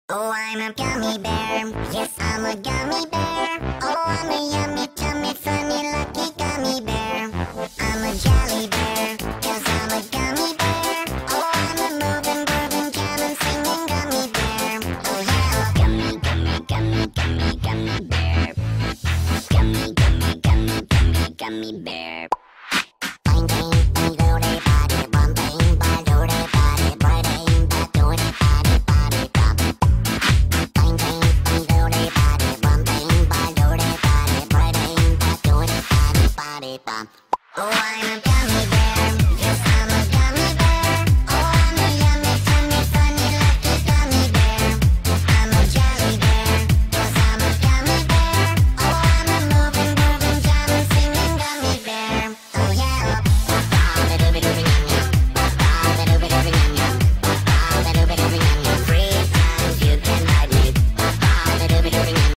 Oh, I'm a gummy bear. Yes, I'm a gummy bear. Oh, I'm a yummy, tummy, funny, lucky gummy bear. I'm a jelly bear.